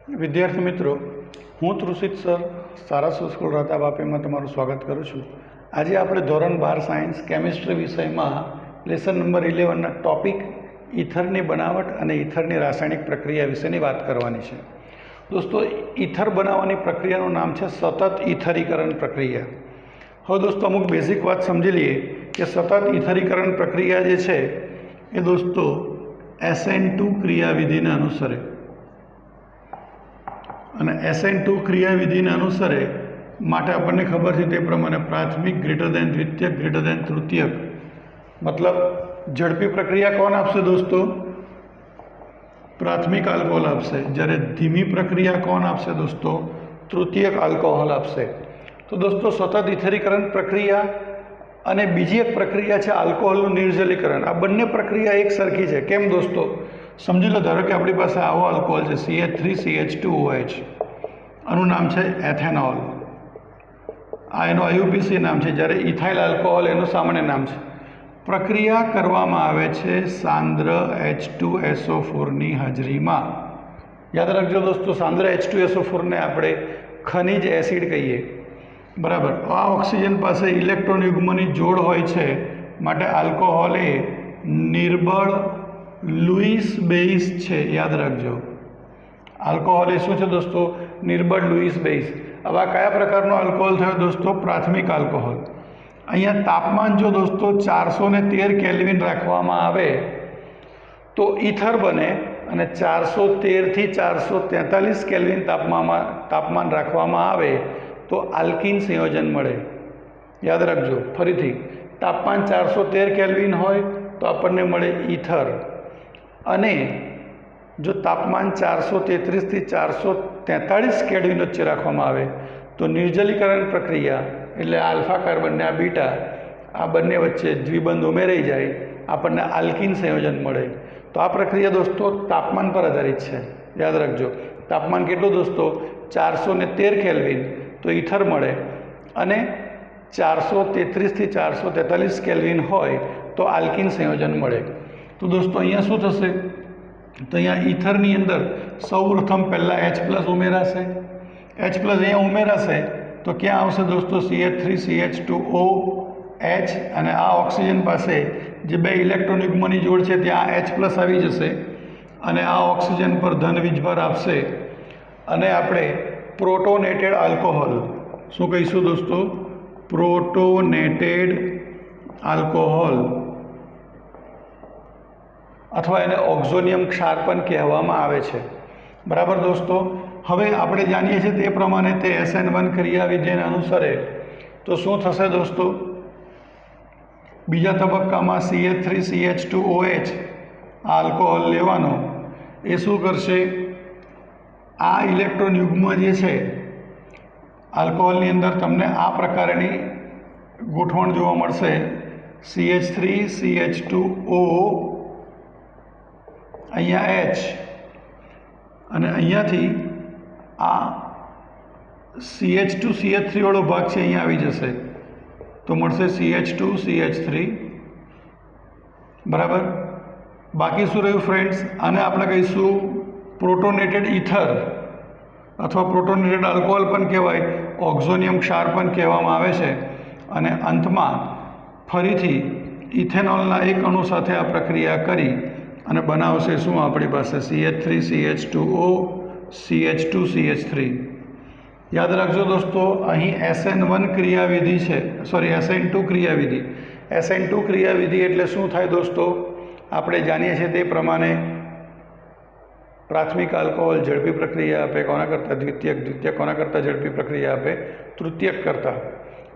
विद्यार्थी मित्रों, हूँ त्रुषित सर सारास्वत स्कूल राता वापी में तमारुं स्वागत करूँ छूँ। आज आपणे धोरण 12 साइंस केमिस्ट्री विषय में लेसन नंबर 11 टॉपिक ईथरनी बनावट और ईथरनी रासायणिक प्रक्रिया विषयनी बात करवानी है। दोस्तों, ईथर बनाववानी प्रक्रियानुं नाम है सतत ईथरीकरण प्रक्रिया। हवे दोस्तों अमुक बेसिक बात समझी लीए कि सतत ईथरीकरण प्रक्रिया जे छे ए दोस्तों SN2 क्रियाविधिने अनुसरे અને SN2 क्रियाविधिने अनुसरे माटे आपने खबर है ते प्रमाणे प्राथमिक ग्रेटर देन द्वितीयक ग्रेटर देन तृतीयक मतलब झड़पी प्रक्रिया कौन आपसे दोस्तों? प्राथमिक आल्कोहोल आपसे। जयरे धीमी प्रक्रिया कौन आपसे दोस्तों? तृतीयक आल्कोहोल आपसे। तो दोस्तों सतत ईथरीकरण प्रक्रिया अने बीजी एक प्रक्रिया है आल्कोहोलનું निर्जलीकरण। आ बंने प्रक्रिया एक सरखी है। केम दोस्तों? समझी लो, धारो कि अपनी पास आवो आल्कोहोल है CH3CH2OH, आनु नाम है एथेनॉल। आ एनो IUPAC नाम है। जयरे इथाइल आल्कोहोल एनु सामान्य नाम है। प्रक्रिया करवामां आवे छे सांद्र H2SO4 नी हाजरीमां। याद रखजो दोस्तों, सांद्र H2SO4 ने आपणे खनिज एसिड कहीए, बराबर। आ ऑक्सीजन पास इलेक्ट्रॉन युग्मनी जोड़ होय छे, माटे आल्कोहोल ए निर्बळ लुईस बेस छे। याद रखजो, आल्कोहोल ए शुं छे दोस्तों? निर्बळ लुईस बेस। हवे आ कया प्रकारनो आल्कोहोल थयो दोस्तों? प्राथमिक आल्कोहोल। अहींया तापमान जो दोस्तों 413 केल्विन राखवामां आवे तो ईथर बने, अने 413 थी 443 केल्विन तापमान राखवामां आवे तो आल्कीन संयोजन मळे। याद रखजो, फरीथी तापमान 413 केल्विन होय तो आपने मळे ईथर, अने जो तापमान 433 थी 443 केल्विन वच्चे राखवामां आवे तो निर्जलीकरण प्रक्रिया एटले आल्फा कार्बन ने आ बीटा आ बंने वच्चे द्विबंध उमेराई जाए, आपने आल्कीन संयोजन मळे। तो आ प्रक्रिया दोस्तों तापमान पर आधारित है। याद रखजो, तापमान केटलुं दोस्तों? 413 केल्विन तो ईथर मळे, अने 433 थी 443 केल्विन होय तो आल्कीन संयोजन मळे। तो दोस्तों अहींया शुं थशे? तो अहींया ईथरनी अंदर सौप्रथम पहला H+ उमेराशे। H+ अहींया उमेराशे तो क्या आवशे दोस्तों? CH3CH2OH, अने आ ऑक्सीजन पासे जे बे इलेक्ट्रॉन युग्मनी जोड़ छे त्यां H+ आवी जशे, अने आ ऑक्सीजन पर धन वीजभार आपशे, अने आपणे प्रोटोनेटेड आल्कोहोल शुं कहीशुं दोस्तों? प्रोटोनेटेड आल्कोहोल अथवा एने ऑक्सोनियम क्षार पण कहेवामां आवे छे, बराबर दोस्तों। हवे आपणे जाणीए छीए ते प्रमाणे ते SN1 क्रियाविधिने अनुसरे तो शुं थशे दोस्तों? बीजा तबक्कामां CH3CH2OH आल्कोहोल लेवानो, ए शुं करशे? आ इलेक्ट्रॉन युग्म जे छे आल्कोहोलनी अंदर तमने आ प्रकारनी गोठवण जोवा मळशे। CH3CH2O अहींया H, अने अहींयाथी आ CH2CH3 वाळो भाग छे अहींया आवी जशे तो मळशे CH2CH3, बराबर। बाकी शुं रह्युं फ्रेंड्स? आने आपणे कहीशुं प्रोटोनेटेड ईथर अथवा प्रोटोनेटेड आल्कोहोल पण कहेवाय, ऑक्सोनियम क्षार पण कहेवामां आवे छे, अने अंतमां फरीथी इथेनॉलना एक अणु साथे आ प्रक्रिया करी अने बनावशे शुं आपणी पासे? CH3CH2O CH2CH3। याद रखजो दोस्तों, अहीं SN1 क्रियाविधि है, सॉरी SN2 क्रियाविधि। SN2 क्रियाविधि एटले शुं थाय दोस्तों? आपणे जाणीए छीए ते प्रमाणे प्राथमिक आल्कोहोल झड़पी प्रक्रिया आपे कोना करता? द्वितीयक। द्वितीयक कोना करता? झड़पी प्रक्रिया आपे तृतीयक करता,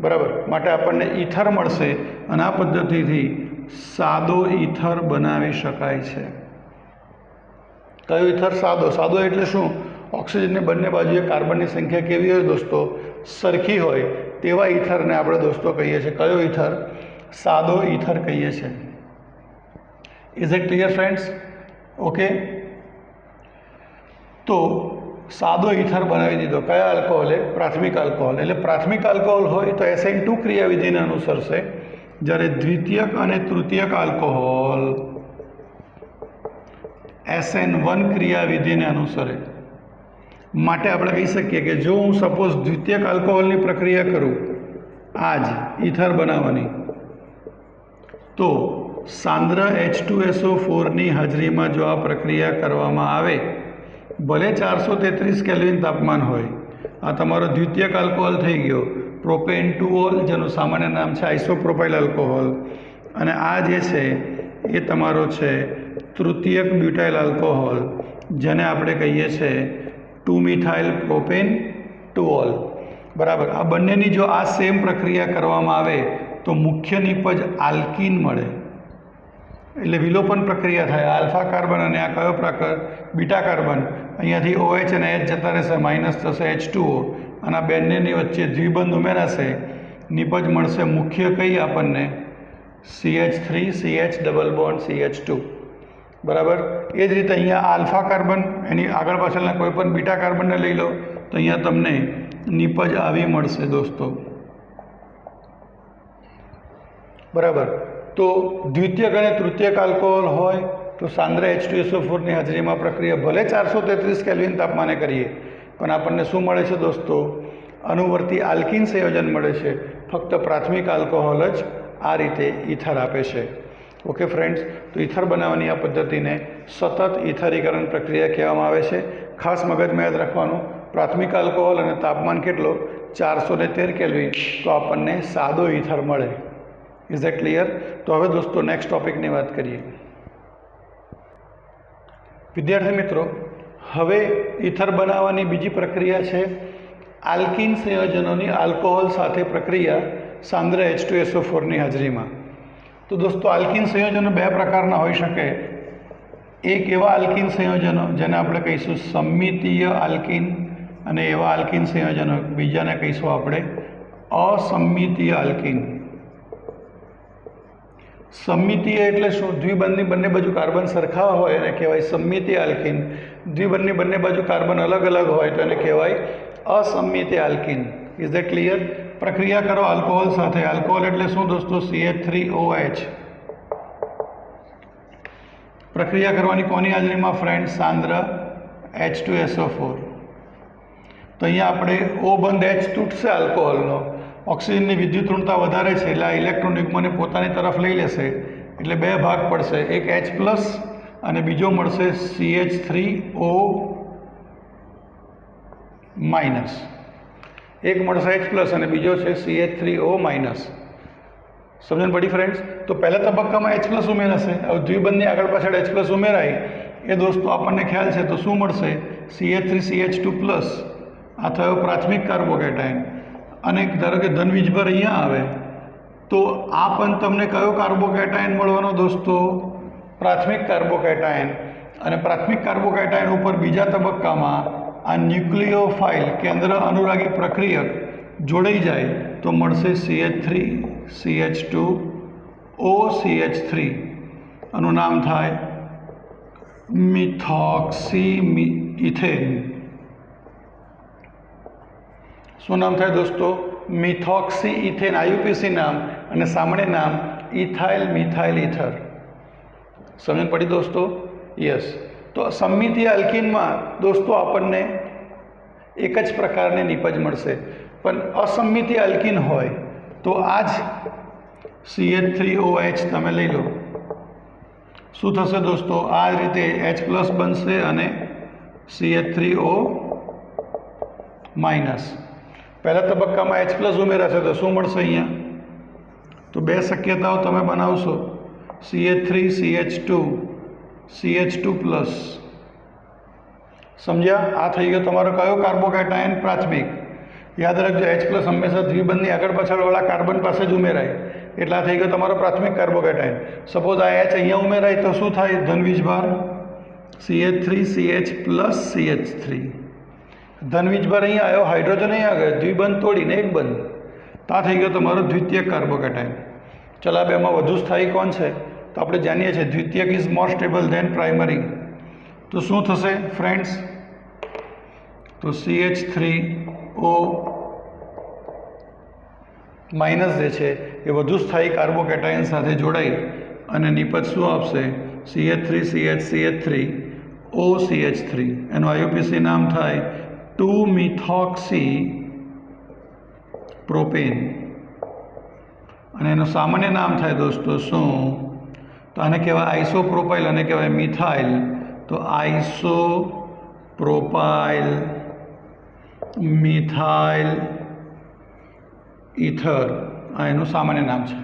बराबर। माटे आपने ईथर मळशे, अने आ पद्धतिथी सादो ईथर बनावी शकाय छे। कयो ईथर? सादो। सादो एटले शुं? ऑक्सीजन ने बंने बाजुए कार्बन की संख्या केवी होय दोस्तों? सरखी होय तेवा ईथर ने आपणे दोस्तों कहीए छीए। कयो ईथर? सादो ईथर कहीए छीए। Is it clear friends? Okay, तो सादो ईथर बनावी दीधो। कया आल्कोहोल? प्राथमिक आल्कोहोल। एटले प्राथमिक आल्कोहोल होय तो SN2 क्रियाविधिने अनुसरशे, ज्यारे द्वितीयक अने तृतीयक आल्कोहोल SN1 क्रियाविधिने अनुसरे। માટે આપણે કહી શકીએ કે જો હું સપોઝ દ્વિતીયક આલ્કોહોલની પ્રક્રિયા કરું આ જ ઈથર બનાવવાની, તો સાંદ્ર H2SO4ની હાજરીમાં જો આ પ્રક્રિયા કરવામાં આવે, ભલે 433 કેલ્વિન તાપમાન હોય, આ તમારો દ્વિતીયક આલ્કોહોલ થઈ ગયો પ્રોપેન ટુઓલ, જેનું સામાન્ય નામ છે આઇસોપ્રોપાઇલ આલ્કોહોલ, અને આ જે છે એ તમારો છે તૃતીયક બ્યુટાઇલ આલ્કોહોલ, જેને આપણે કહીએ છીએ 2મિથાઇલ પ્રોપેન ટુઓલ, બરાબર. આ બંનેની જો આ સેમ પ્રક્રિયા કરવામાં આવે તો મુખ્ય નિપજ આલ્કીન મળે, એટલે વિલોપન પ્રક્રિયા થાય. આલ્ફા કાર્બન અને આ કયો પ્રકાર બીટા કાર્બન, અહીંયાથી OH અને H જતા રહેશે, માઇનસ થશે H2O, અને આ બંનેની વચ્ચે દ્વિબંધ ઉમેરાશે, નિપજ મળશે મુખ્ય કઈ આપણને CH3 CH double bond CH2, બરાબર. એ જ રીતે અહીંયા આલ્ફા કાર્બન, એની આગળ પાછળના કોઈ પણ બીટા કાર્બનને લઈ લો તો અહીંયા તમને નિપજ આવી મળશે દોસ્તો, બરાબર. તો દ્વિતીયક અને તૃતીયક આલ્કોહોલ હોય તો સાંદ્ર H2SO4ની હાજરીમાં પ્રક્રિયા ભલે 433 કેલ્વિન તાપમાને કરીએ, પણ આપણને શું મળે છે દોસ્તો? અનુવર્તી આલ્કીન સંયોજન મળે છે. ફક્ત પ્રાથમિક આલ્કોહોલ જ આ રીતે ઈથર આપે છે. ઓકે ફ્રેન્ડ્સ, તો ઈથર બનાવવાની આ પદ્ધતિને સતત ઈથરીકરણ પ્રક્રિયા કહેવામાં આવે છે. ખાસ મગજમાં યાદ રાખવાનું, પ્રાથમિક આલ્કોહોલ અને તાપમાન કેટલો 413 કેલ્વિન, તો આપણને સાદો ઈથર મળે. Is that clear? તો હવે દોસ્તો નેક્સ્ટ ટોપિકની વાત કરીએ. વિદ્યાર્થી મિત્રો, હવે ઈથર બનાવવાની બીજી પ્રક્રિયા છે આલ્કીન સંયોજનોની આલ્કોહોલ સાથે પ્રક્રિયા સાંદ્ર H2SO4ની હાજરીમાં. તો દોસ્તો આલ્કીન સંયોજનો બે પ્રકારના હોઈ શકે. એક એવા આલ્કીન સંયોજનો જેને આપણે કહીશું સમમિતીય આલ્કીન, અને એવા આલ્કીન સંયોજનો બીજાને કહીશું આપણે અસમમિતીય આલ્કીન. સમમિતીય એટલે શું? દ્વિબંધની બંને બાજુ કાર્બન સરખા હોય એને કહેવાય સમમિતીય આલ્કીન. દ્વિબંધની બંને બાજુ કાર્બન અલગ અલગ હોય તો એને કહેવાય અસમમિતીય આલ્કીન. Is that clear? પ્રક્રિયા કરો આલ્કોહોલ સાથે. આલ્કોહોલ એટલે શું દોસ્તો? CH3OH. પ્રક્રિયા કરવાની કોની હાજરીમાં ફ્રેન્ડ? સાંદ્ર H2SO4. તો અહીંયા આપણે O બંધ H તૂટશે આલ્કોહોલનો, ઓક્સિજનની વિદ્યુત ઋણતા વધારે છે એટલે આ ઇલેક્ટ્રોન યુગ્મને પોતાની તરફ લઈ લેશે, એટલે બે ભાગ પડશે, એક H પ્લસ અને બીજો મળશે CH3O માઇનસ. એક મળશે H પ્લસ અને બીજો છે CH3O માઇનસ. સમજણ પડી ફ્રેન્ડ્સ? તો પહેલા તબક્કામાં H પ્લસ ઉમેરાશે. હવે દ્વિબંધની આગળ પાછળ H પ્લસ ઉમેરાય એ દોસ્તો આપણને ખ્યાલ છે, તો શું મળશે? CH3CH2 plus. આ થયો પ્રાથમિક કાર્બોકેટાયન. અને ધારો કે ધન વીજભાર અહીંયા આવે તો આ પણ તમને કયો કાર્બોકેટાયન મળવાનો દોસ્તો? પ્રાથમિક કાર્બોકેટાયન. અને પ્રાથમિક કાર્બોકેટાયન ઉપર બીજા તબક્કામાં આ ન્યુક્લિયોફાઇલ કેન્દ્ર અનુરાગી પ્રક્રિયક જોડાઈ જાય તો મળશે CH3CH2OCH3. આનું નામ થાય મિથોક્સી ઇથેન. શું નામ થાય દોસ્તો? Methoxy ethane. IUPAC નામ અને સામાન્ય નામ ઇથાઇલ મિથાઇલ ઇથર. સમજણ પડી દોસ્તો? યસ. તો સમમિતીય આલ્કીનમાં દોસ્તો આપણને એક જ પ્રકારની નિપજ મળશે, પણ અસમમિતીય આલ્કીન હોય તો આ જ CH3OH તમે લઈ લો. શું થશે દોસ્તો? આ રીતે H પ્લસ બનશે અને CH3O માઇનસ. પહેલા તબક્કામાં H પ્લસ ઉમેરાશે તો શું મળશે અહીંયા? તો બે શક્યતાઓ તમે બનાવશો, CH3CH2 પ્લસ. સમજ્યા? આ થઈ ગયો તમારો કયો કાર્બોકેટાયન? પ્રાથમિક. યાદ રાખજો, H પ્લસ હંમેશા દ્વિબંધની આગળ પાછળવાળા કાર્બન પાસે જ ઉમેરાય, એટલે આ થઈ ગયો તમારો પ્રાથમિક કાર્બોકેટાયન. સપોઝ આ H અહીંયા ઉમેરાય તો શું થાય? ધન વીજભાર CH3CH પ્લસ CH3. ધન વીજભાર અહીંયા આવ્યો, હાઇડ્રોજન અહીંયા આગળ, દ્વિબંધ તોડીને એક બંધ, તો આ થઈ ગયો તમારો દ્વિતીયક કાર્બોકેટાયન. ચલો આ બેમાં વધુ સ્થાયી કોણ છે? તો આપણે જાણીએ છીએ દ્વિતીયક is more stable than primary. તો શું થશે ફ્રેન્ડ્સ? તો CH3O માઇનસ જે છે એ વધુ સ્થાયી કાર્બોકેટાયન સાથે જોડાઈ અને નિપજ શું આપશે? CH3CH3OCH3. એનું IUPAC નામ થાય 2-મિથોક્સી પ્રોપેન અને એનું સામાન્ય નામ થાય દોસ્તો શું? તો આને કહેવાય આઇસોપ્રોપાઇલ અને કહેવાય મિથાઇલ. તો આઇસોપ્રોપાઇલ મિથાઇલ ઇથર આ એનું સામાન્ય નામ છે.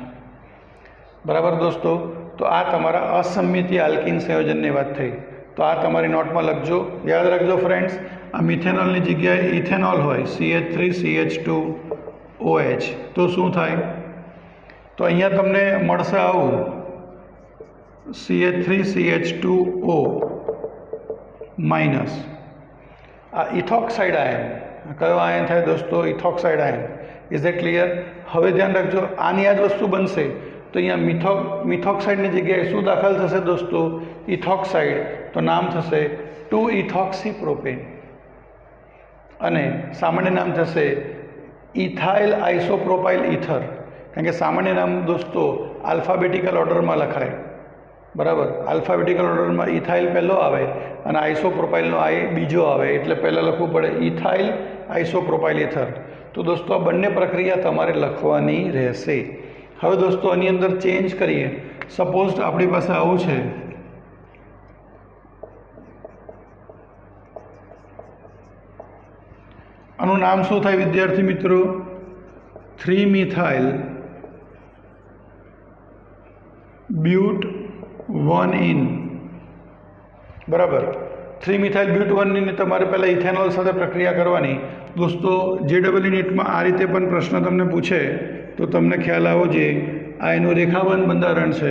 બરાબર દોસ્તો. તો આ તમારા અસમિતીય આલ્કિન સંયોજનની વાત થઈ. તો આ તમારી નોટમાં લખજો, યાદ રાખજો ફ્રેન્ડ્સ. આ મિથેનોલની જગ્યાએ ઇથેનોલ હોય CH3CH2OH તો શું થાય? તો અહીંયા તમને મળશે આવું CH3CH2O માઇનસ. આ ઇથોક્સાઇડ આયન કયો આયન થાય દોસ્તો? Ethoxide ion. Is that clear? હવે ધ્યાન રાખજો, આની આ જ વસ્તુ બનશે તો અહીંયા મિથોક્સાઇડની જગ્યાએ શું દાખલ થશે દોસ્તો? ઇથોક્સાઇડ. તો નામ થશે 2-ઇથોક્સીપ્રોપેન અને સામાન્ય નામ થશે ઇથાઇલ આઇસોપ્રોપાઇલ ઇથર. કારણ કે સામાન્ય નામ દોસ્તો આલ્ફાબેટિકલ ઓર્ડરમાં લખાય. બરાબર? આલ્ફાબેટિકલ ઓર્ડરમાં ઇથાઇલ પહેલો આવે અને આઇસોપ્રોપાઇલનો આઈ બીજો આવે, એટલે પહેલાં લખવું પડે ઇથાઇલ આઇસોપ્રોપાઇલ ઇથર. તો દોસ્તો આ બંને પ્રક્રિયા તમારે લખવાની રહેશે. હવે દોસ્તો આની અંદર ચેન્જ કરીએ. સપોઝ આપણી પાસે આવું છે, આનું નામ શું થાય વિદ્યાર્થી મિત્રો? 3-મિથાઇલ બ્યુટ 1-ઇન. બરાબર? 3-મિથાઇલ બ્યુટ 1-ઇન તમારે પહેલાં ઇથેનોલ સાથે પ્રક્રિયા કરવાની. દોસ્તો JEE નીટમાં આ રીતે પણ પ્રશ્ન તમને પૂછે તો તમને ખ્યાલ આવો જોઈએ. આ એનું રેખાબંધ બંધારણ છે.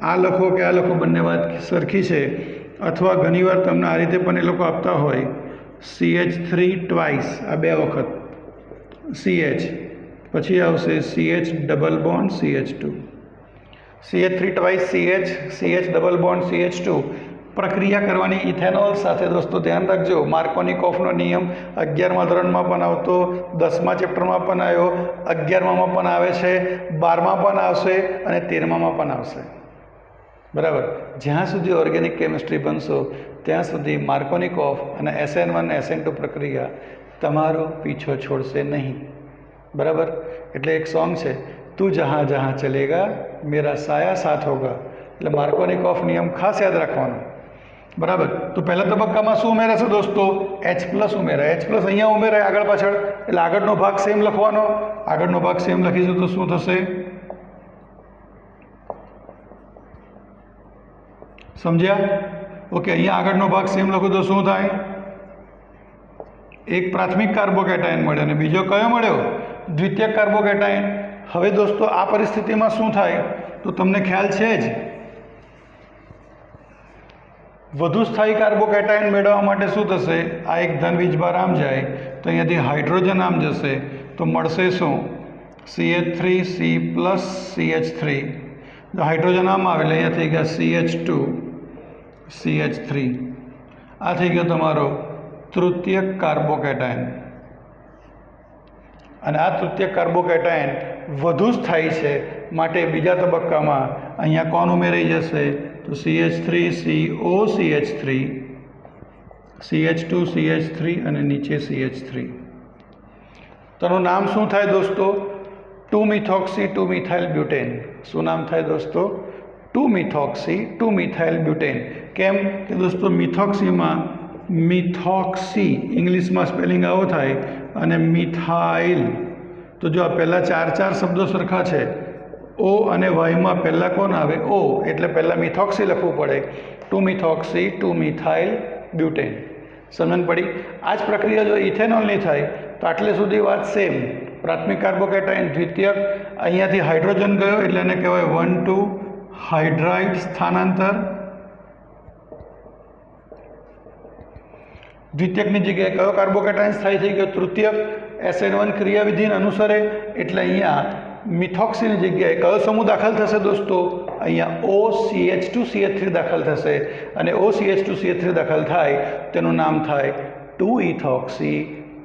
આ લખો કે આ લખો બંને વાત સરખી છે. અથવા ઘણીવાર તમને આ રીતે પણ એ લોકો આપતા હોય CH3 ટ્વાઇસ, આ 2 વખત CH, પછી આવશે CH double bond CH2. CH3 twice CH double bond CH2 પ્રક્રિયા કરવાની ઇથેનોલ સાથે. દોસ્તો ધ્યાન રાખજો, માર્કોનિકોફનો નિયમ 11મા ધોરણમાં પણ આવતો, 10મા ચેપ્ટરમાં પણ આવ્યો, 11મામાં પણ આવે છે, 12માં પણ આવશે અને 13મામાં પણ આવશે. બરાબર? જ્યાં સુધી ઓર્ગેનિક કેમિસ્ટ્રી બનશો ત્યાં સુધી માર્કોનિકોફ અને SN1 SN2 પ્રક્રિયા તમારો પીછો છોડશે નહીં. બરાબર? એટલે એક સોંગ છે, તું જहाँ जहाँ चलेगा मेरा साया साथ होगा. એટલે માર્કોનિકોફ નિયમ ખાસ યાદ રાખવાનો. બરાબર? તો પહેલા તબક્કામાં શું ઉમેરાશે દોસ્તો? H+ ઉમેરાય. H+ અહીંયા ઉમેરાય આગળ પાછળ, એટલે આગળનો ભાગ સેમ લખવાનો. આગળનો ભાગ સેમ લખીશું તો શું થશે? સમજ્યા? ઓકે. અહીંયા આગળનો ભાગ સેમ લખો તો શું થાય? એક પ્રાથમિક કાર્બોકેટાયન મળે અને બીજો કયો મળ્યો? દ્વિતીયક કાર્બોકેટાયન. હવે દોસ્તો આ પરિસ્થિતિમાં શું થાય તો તમને ખ્યાલ છે જ, વધુ સ્થાયી કાર્બોકેટાયન મેળવવા માટે શું થશે? આ એક ધન વીજભાર આમ જાય તો અહીંયાથી હાઇડ્રોજન આમ જશે તો મળશે શું? CH3C plus CH3. હાઇડ્રોજન આમ આવે એટલે અહીંયા થઈ ગયા CH2 CH3. આ થઈ ગયો તમારો તૃતીયક કાર્બોકેટાયન. અને આ તૃતીયક કાર્બોકેટાયન વધુ સ્થાયી છે માટે બીજા તબક્કામાં અહીંયા કોણ ઉમેરાઈ જશે? તો CH3CO CH3 CH2 CH3 અને નીચે CH3. તેનું નામ શું થાય દોસ્તો? 2-મિથોક્સી 2-મિથાઇલ બ્યુટેન. શું નામ થાય દોસ્તો? 2-મિથોક્સી 2-મિથાઇલ બ્યુટેન. કેમ કે દોસ્તો મિથોક્સીમાં મિથોક્સી ઇંગ્લિશમાં સ્પેલિંગ આવો થાય અને મિથાઇલ. તો જો આ પહેલાં 4 શબ્દો સરખા છે. O અને Yમાં પહેલાં કોણ આવે? O, એટલે પહેલાં મિથોક્સી લખવું પડે. 2-મિથોક્સી 2-મિથાઇલ બ્યુટેન. સમજણ પડી? આ જ પ્રક્રિયા જો ઇથેનોલની થાય તો આટલે સુધી વાત સેમ. પ્રાથમિક કાર્બોકેટાયન દ્વિતીયક, અહીંયાથી હાઇડ્રોજન ગયો એટલે એને કહેવાય 1,2 હાઇડ્રાઇડ સ્થાનાંતર. દ્વિતીયકની જગ્યાએ કયો કાર્બોકેટાયન સ્થાયી થઈ ગયો? તૃતીયક. SN1 ક્રિયાવિધિને અનુસરે એટલે અહીંયા મિથોક્સીની જગ્યાએ કયો સમૂહ દાખલ થશે દોસ્તો? અહીંયા OCH2CH3 દાખલ થશે અને OCH2CH3 દાખલ થાય તેનું નામ થાય 2-ઇથોક્સી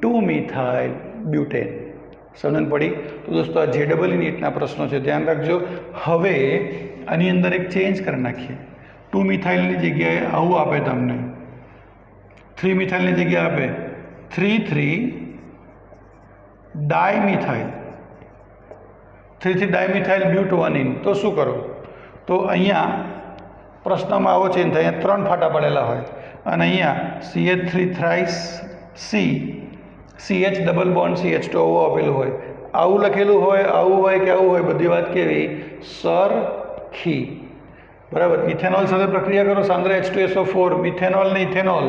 2-મિથાઇલ બ્યુટેન. સમજણ પડી? તો દોસ્તો આ JEE નીટના પ્રશ્નો છે, ધ્યાન રાખજો. હવે આની અંદર એક ચેન્જ કરી નાખીએ. 2-મિથાઇલની જગ્યાએ આવું આપે તમને, 3-મિથાઇલની જગ્યાએ આપે 3,3-ડાયમિથાઇલ 3,3-ડાયમિથાઇલ બ્યુટોનિન. તો શું કરો? તો અહીંયા પ્રશ્નમાં આવો ચેન્જ થાય. અહીંયા 3 ફાટા પડેલા હોય અને અહીંયા CH3 thrice C CH double bond CH2O આપેલું હોય. આવું લખેલું હોય, આવું હોય કે આવું હોય, બધી વાત કેવી? સરખી. બરાબર. ઇથેનોલ સાથે પ્રક્રિયા કરો, સાંદ્ર H2SO4. મિથેનોલ ને ઇથેનોલ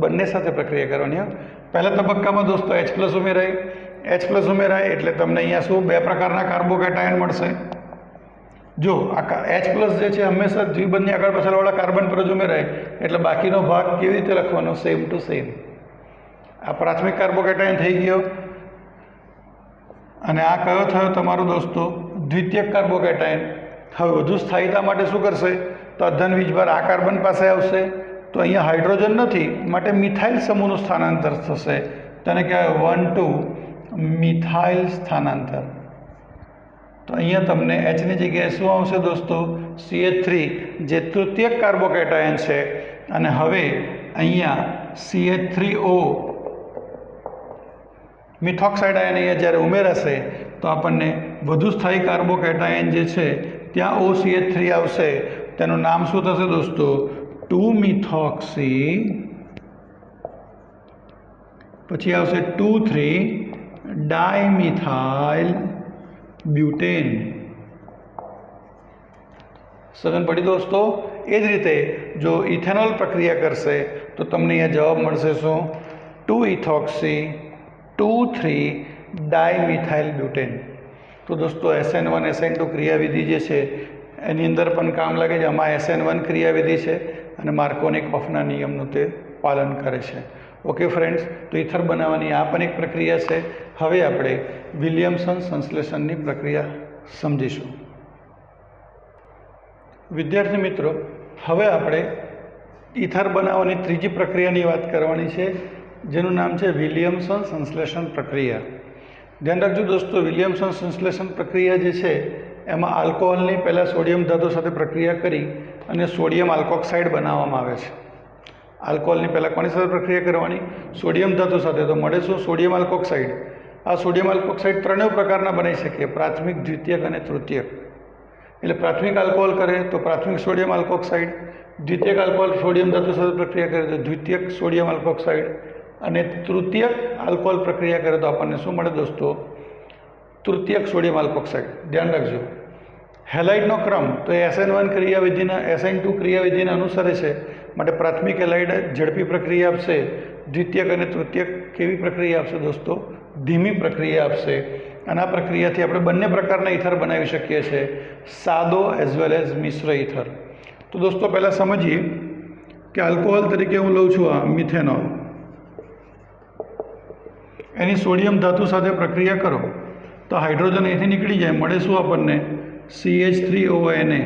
બંને સાથે પ્રક્રિયા કરવાની. પહેલા તબક્કામાં દોસ્તો H+ ઉમેરાય. H+ ઉમેરાય એટલે તમને અહીંયા શું 2 પ્રકારના કાર્બોકેટાયન મળશે. જો આ H+ જે છે હંમેશા દ્વિબંધની આગળ પાછળવાળા કાર્બન પર જ ઉમેરાય એટલે બાકીનો ભાગ કેવી રીતે લખવાનો? Same to same. આ પ્રાથમિક કાર્બોકેટાયન થઈ ગયો અને આ કયો થયો તમારો દોસ્તો? દ્વિતીયક કાર્બોકેટાયન. હવે વધુ સ્થાયીતા માટે શું કરશે? તો આ ધન વીજભાર આ કાર્બન પાસે આવશે તો અહીંયા હાઇડ્રોજન નથી માટે મિથાઇલ સમૂહનું સ્થાનાંતર થશે. તેને કહેવાય 1,2 મિથાઇલ સ્થાનાંતર. તો અહીંયા તમને Hની જગ્યાએ શું આવશે દોસ્તો? CH3 જે તૃતીયક કાર્બોકેટાયન છે અને હવે અહીંયા CH3O મિથોક્સાઇડ આયન અહીંયા જ્યારે ઉમેરાશે તો આપણને વધુ સ્થાયી કાર્બોકેટાયન જે છે ત્યાં OCH3 આવશે. તેનું નામ શું થશે દોસ્તો? 2-મિથોક્સી. પછી આવશે 2,3-ડાયમિથાઇલ બ્યુટેન. સમજણ પડી દોસ્તો? એ જ રીતે જો ઇથેનોલ પ્રક્રિયા કરશે તો તમને અહીંયા જવાબ મળશે શું? 2-ઇથોક્સી 2,3-ડાયમિથાઇલ બ્યુટેન. તો દોસ્તો SN1 SN2 ક્રિયાવિધિ જે છે એની અંદર પણ કામ લાગે છે. આમાં SN1 ક્રિયાવિધિ છે અને માર્કોનિકોફના નિયમનું તે પાલન કરે છે. ઓકે ફ્રેન્ડ્સ, તો ઇથર બનાવવાની આ પણ એક પ્રક્રિયા છે. હવે આપણે વિલિયમસન સંશ્લેષણની પ્રક્રિયા સમજીશું. વિદ્યાર્થી મિત્રો, હવે આપણે ઇથર બનાવવાની ત્રીજી પ્રક્રિયાની વાત કરવાની છે જેનું નામ છે વિલિયમસન સંશ્લેષણ પ્રક્રિયા. ધ્યાન રાખજો દોસ્તો, વિલિયમસન સંશ્લેષણ પ્રક્રિયા જે છે એમાં આલ્કોહોલની પહેલાં સોડિયમ ધાતુ સાથે પ્રક્રિયા કરી અને સોડિયમ આલ્કોક્સાઇડ બનાવવામાં આવે છે. આલ્કોહોલની પહેલાં કોની સાથે પ્રક્રિયા કરવાની? સોડિયમ ધાતુ સાથે. તો મળે શું? Sodium alkoxide. આ સોડિયમ આલ્કોક્સાઇડ 3 પ્રકારના બની શકે: પ્રાથમિક, દ્વિતીયક અને તૃતીયક. એટલે પ્રાથમિક આલ્કોહોલ કરે તો પ્રાથમિક સોડિયમ આલ્કોક્સાઇડ, દ્વિતીયક આલ્કોહોલ સોડિયમ ધાતુ સાથે પ્રક્રિયા કરે તો દ્વિતીયક સોડિયમ આલ્કોક્સાઇડ અને તૃતીયક આલ્કોહોલ પ્રક્રિયા કરે તો આપણને શું મળે દોસ્તો? તૃતીયક સોડિયમ આલ્કોક્સાઇડ. ધ્યાન રાખજો. હેલાઇડનો ક્રમ તો SN1 ક્રિયાવિધિના SN2 ક્રિયાવિધિને અનુસરે છે માટે પ્રાથમિક હેલાઇડ ઝડપી પ્રક્રિયા આપશે. દ્વિતીયક અને તૃતીયક કેવી પ્રક્રિયા આપશે દોસ્તો? ધીમી પ્રક્રિયા આપશે. અને આ પ્રક્રિયાથી આપણે બંને પ્રકારના ઇથર બનાવી શકીએ છીએ, સાદો એઝ વેલ એઝ મિશ્ર ઇથર. તો દોસ્તો પહેલાં સમજીએ કે આલ્કોહોલ તરીકે હું લઉં છું આ મિથેનોલ. એની સોડિયમ ધાતુ સાથે પ્રક્રિયા કરો તો હાઇડ્રોજન અહીંથી નીકળી જાય. મળે શું આપણને? CH3ONA.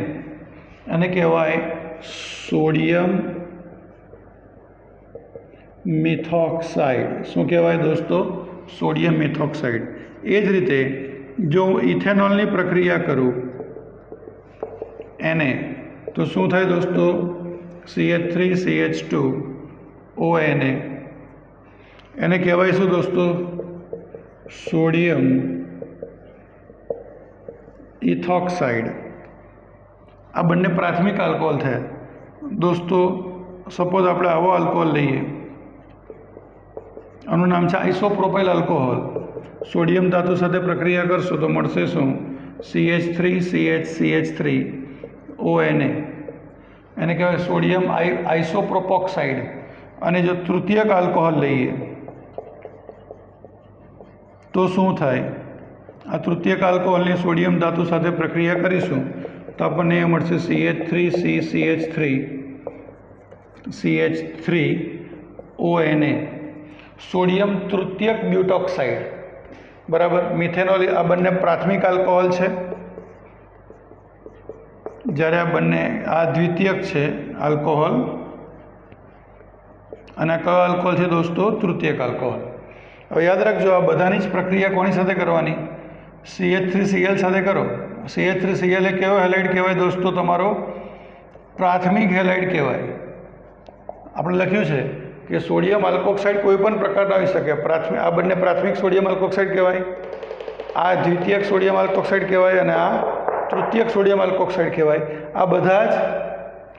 એને કહેવાય સોડિયમ મિથોક્સાઇડ. શું કહેવાય દોસ્તો? સોડિયમ મિથોક્સાઇડ. એ જ રીતે જો હું ઇથેનોલની પ્રક્રિયા કરું એને તો શું થાય દોસ્તો? CH3CH2ONA. એને કહેવાય શું દોસ્તો? સોડિયમ ઇથોક્સાઇડ. આ બંને પ્રાથમિક આલ્કોહોલ થયા દોસ્તો. સપોઝ આપણે આવો આલ્કોહોલ લઈએ, આનું નામ છે આઇસોપ્રોપાઇલ આલ્કોહોલ. સોડિયમ ધાતુ સાથે પ્રક્રિયા કરશો તો મળશે શું? CH3CH3ONA. એને કહેવાય સોડિયમ આઇસોપ્રોપોક્સાઇડ. અને જો તૃતીયક આલ્કોહોલ લઈએ તો શું થાય? આ તૃતીયક આલ્કોહોલની સોડિયમ ધાતુ સાથે પ્રક્રિયા કરીશું તો આપણને એ મળશે CH3CCH3ONA. સોડિયમ તૃતીયક બ્યુટોક્સાઇડ. બરાબર. મિથેનોલ આ બંને પ્રાથમિક આલ્કોહોલ છે જ્યારે આ બંને આ દ્વિતીયક છે આલ્કોહોલ અને કયો આલ્કોહોલ છે દોસ્તો? તૃતીયક આલ્કોહોલ. હવે યાદ રાખજો આ બધાની જ પ્રક્રિયા કોની સાથે કરવાની? CH3Cl સાથે કરો. CH3Cl એ કેવો હેલાઇડ કહેવાય દોસ્તો? તમારો પ્રાથમિક હેલાઇડ કહેવાય. આપણે લખ્યું છે કે સોડિયમ આલ્કોક્સાઇડ કોઈ પણ પ્રકારના હોઈ શકે. આ બંને પ્રાથમિક સોડિયમ આલ્કોક્સાઇડ કહેવાય, આ દ્વિતીયક સોડિયમ આલ્કોક્સાઇડ કહેવાય અને આ તૃતીયક સોડિયમ આલ્કોક્સાઇડ કહેવાય. આ બધા જ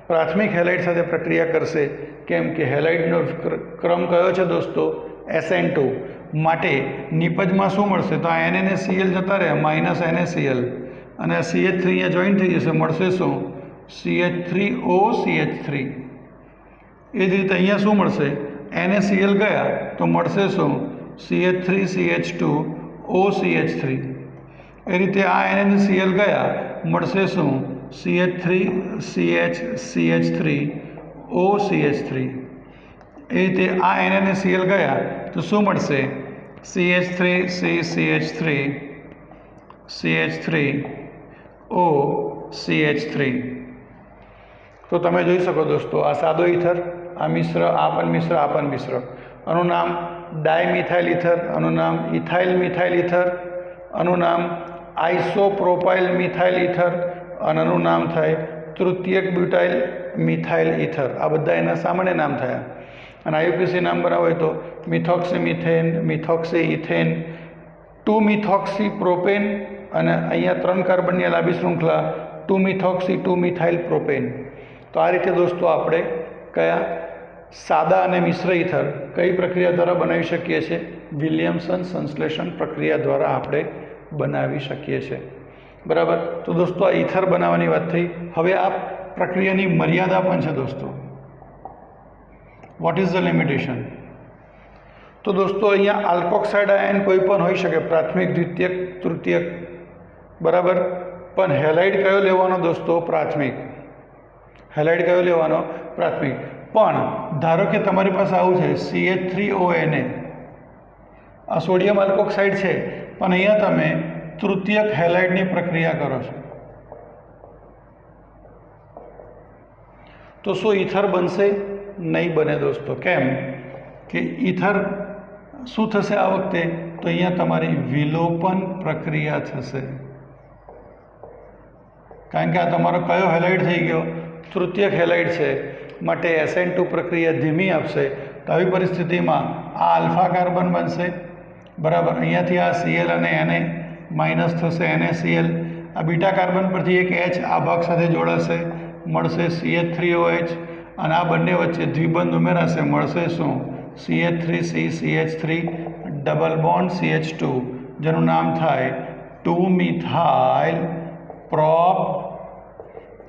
પ્રાથમિક હેલાઇડ સાથે પ્રક્રિયા કરશે. કેમ કે હેલાઇડનો ક્રમ કયો છે દોસ્તો? SN2. માટે નિપજમાં શું મળશે? તો આ NaCl જતા રહે, -NaCl, અને આ CH3 અહીંયા જોઈન્ટ થઈ જશે. મળશે શું? CH3OCH3. એ જ રીતે અહીંયા શું મળશે? NaCl ગયા તો મળશે શું? CH3CH2OCH3. એ રીતે આ NaCl ગયા મળશે શું? CH3CH3OCH3. એ રીતે આ NaCl ગયા તો શું મળશે? CH3CH3CH3OCH3. તો તમે જોઈ શકો દોસ્તો, આ સાદો ઇથર, આ મિશ્ર, આ પણ મિશ્ર, આ પણ મિશ્ર. આનું નામ ડાયમિથાઇલ ઇથર, આનું નામ ઇથાઇલ મિથાઇલ ઇથર, આનું નામ આઇસોપ્રોપાઇલ મિથાઇલ ઇથર, અને આનું નામ થાય તૃતીયક બ્યુટાઇલ મિથાઇલ ઇથર. આ બધા એના સામાન્ય નામ થયા. અને IUPAC નામ બનાવો હોય તો મિથોક્સીમિથેન, મિથોક્સી ઇથેન, 2-મિથોક્સી પ્રોપેન, અને અહીંયા 3 કાર્બનની લાંબી શૃંખલા 2-મિથોક્સી 2-મિથાઇલ પ્રોપેન. તો આ રીતે દોસ્તો આપણે કયા સાદા અને મિશ્ર ઇથર કઈ પ્રક્રિયા દ્વારા બનાવી શકીએ છીએ? વિલિયમસન સંશ્લેષણ પ્રક્રિયા દ્વારા આપણે બનાવી શકીએ છીએ. બરાબર. તો દોસ્તો આ ઇથર બનાવવાની વાત થઈ. હવે આ પ્રક્રિયાની મર્યાદા પણ છે દોસ્તો. What is the limitation? તો દોસ્તો અહીંયા આલ્કોક્સાઇડ આયન કોઈ પણ હોઈ શકે, પ્રાથમિક, દ્વિતીયક, તૃતીયક. બરાબર. પણ હેલાઇડ કયો લેવાનો દોસ્તો? પ્રાથમિક. હેલાઇડ કયો લેવાનો? પ્રાથમિક. પણ ધારો કે તમારી પાસે આવું છે CH3ONA, આ સોડિયમ આલ્કોક્સાઇડ છે, પણ અહીંયા તમે તૃતીયક હેલાઇડની પ્રક્રિયા કરો છો, તો શું ઇથર બનશે? નહીં બને દોસ્તો. કેમ કે ઇથર શું થશે આ વખતે? તો અહીંયા તમારી વિલોપન પ્રક્રિયા થશે. કારણ કે આ તમારો કયો હેલાઇડ થઈ ગયો? તૃતીયક હેલાઇડ છે. માટે SN2 પ્રક્રિયા ધીમી આપશે. તો આવી પરિસ્થિતિમાં આ આલ્ફા કાર્બન બનશે. બરાબર. અહીંયાથી આ Cl અને Na માઇનસ થશે, NaCl. આ બીટા કાર્બન પરથી એક H આ ભાગ સાથે જોડાશે, મળશે CH3OH, અને આ બંને વચ્ચે દ્વિબંધ ઉમેરાશે, મળશે શું? CH3CCH3 ડબલ બોન્ડ CH2, જેનું નામ થાય 2-મિથાઇલ પ્રોપ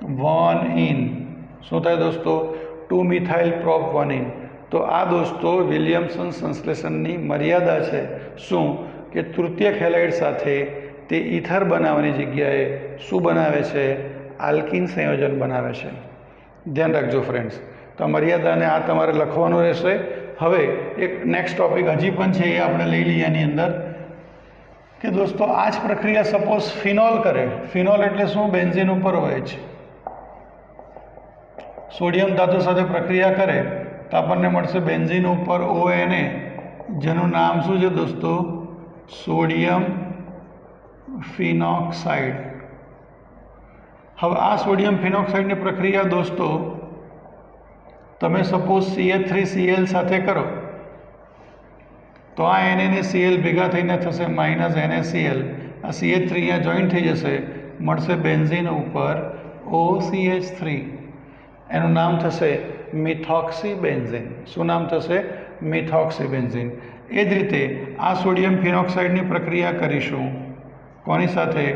1-इन. શું થાય દોસ્તો? 2-મિથાઇલ પ્રોપ 1-इन. તો આ દોસ્તો વિલિયમસન સંશ્લેષણની મર્યાદા છે. શું? કે તૃતીયક હેલાઇડ સાથે તે ઇથર બનાવવાની જગ્યાએ શું બનાવે છે? આલ્કિન સંયોજન બનાવે છે. ધ્યાન રાખજો ફ્રેન્ડ્સ. તો મર્યાદાને આ તમારે લખવાનું રહેશે. હવે એક નેક્સ્ટ ટોપિક હજી પણ છે, એ આપણે લઈ લઈએ આની અંદર, કે દોસ્તો આ જ પ્રક્રિયા સપોઝ ફિનોલ કરે. ફિનોલ એટલે શું? બેન્ઝીન ઉપર હોય છે. સોડિયમ ધાતુ સાથે પ્રક્રિયા કરે તો આપણને મળશે બેન્ઝીન ઉપર ONA, જેનું નામ શું છે દોસ્તો? Sodium phenoxide. હવે આ સોડિયમ ફિનોક્સાઇડની પ્રક્રિયા દોસ્તો તમે સપોઝ CH3Cl સાથે કરો તો આ NaCl ભેગા થઈને થશે -NaCl. આ CH3 અહીંયા જોઈન્ટ થઈ જશે, મળશે બેન્ઝીન ઉપર OCH3. એનું નામ થશે મિથોક્સી બેન્ઝીન. શું નામ થશે? Methoxy benzene. એ જ રીતે આ સોડિયમ ફિનોક્સાઇડની પ્રક્રિયા કરીશું કોની સાથે?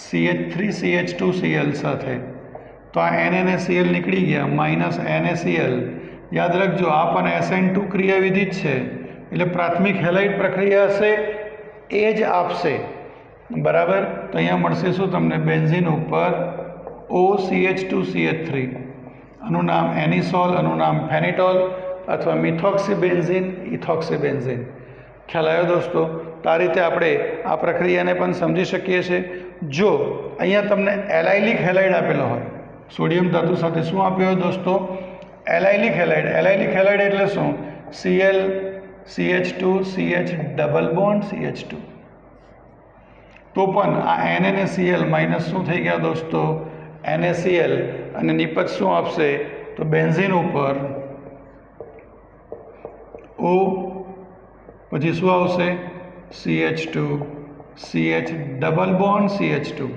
CH3CH2Cl સાથે. તો આ NaCl નીકળી ગયા, -NaCl. યાદ રાખજો આ પણ SN2 ક્રિયાવિધિ જ છે, એટલે પ્રાથમિક હેલાઇડ પ્રક્રિયા હશે એ જ આપશે. બરાબર. તો અહીંયા મળશે શું તમને? બેન્ઝીન ઉપર OCH2CH3. આનું નામ એનિસોલ, આનું નામ ફેનિટોલ, અથવા મિથોક્સી બેન્ઝીન, ઇથોક્સી બેન્ઝીન. ખ્યાલ આવ્યો દોસ્તો? તો આ રીતે આપણે આ પ્રક્રિયાને પણ સમજી શકીએ છીએ. જો અહીંયા તમને એલાઇલિક હેલાઇડ આપેલો હોય, સોડિયમ ધાતુ સાથે શું આપ્યો હોય દોસ્તો? Allylic halide. એલાઇલિક હેલાઇડ એટલે શું? Cl CH2 CH double bond CH2. તો પણ આ NaCl માઇનસ શું થઈ ગયા દોસ્તો? NaCl, અને નિપજ શું આપશે? તો બેન્ઝીન ઉપર ઓ, પછી શું આવશે CH2 CH double bond CH2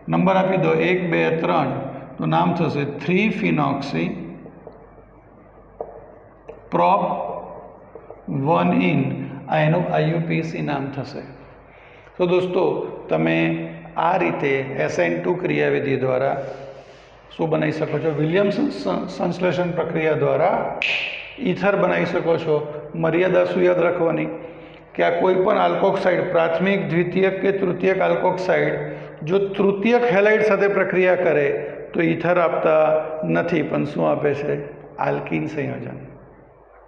number આપી દો 1 2 3 તો નામ થશે 3-phenOxy પ્રોપ 1 ઇન, આ એનું IUPAC નામ થશે. તો દોસ્તો તમે આ રીતે SN2 ક્રિયાવિધિ દ્વારા શું બનાવી શકો છો, વિલિયમ્સન સંશ્લેષણ પ્રક્રિયા દ્વારા ઈથર બનાવી શકો છો. મર્યાદા શું યાદ રાખવાની કે આ કોઈ પણ આલ્કોક્સાઇડ પ્રાથમિક, દ્વિતીયક કે તૃતીયક આલ્કોક્સાઇડ જો તૃતીયક હેલાઇડ સાથે પ્રક્રિયા કરે તો ઈથર આપતા નથી, પણ શું આપે છે, આલ્કીન સંયોજન.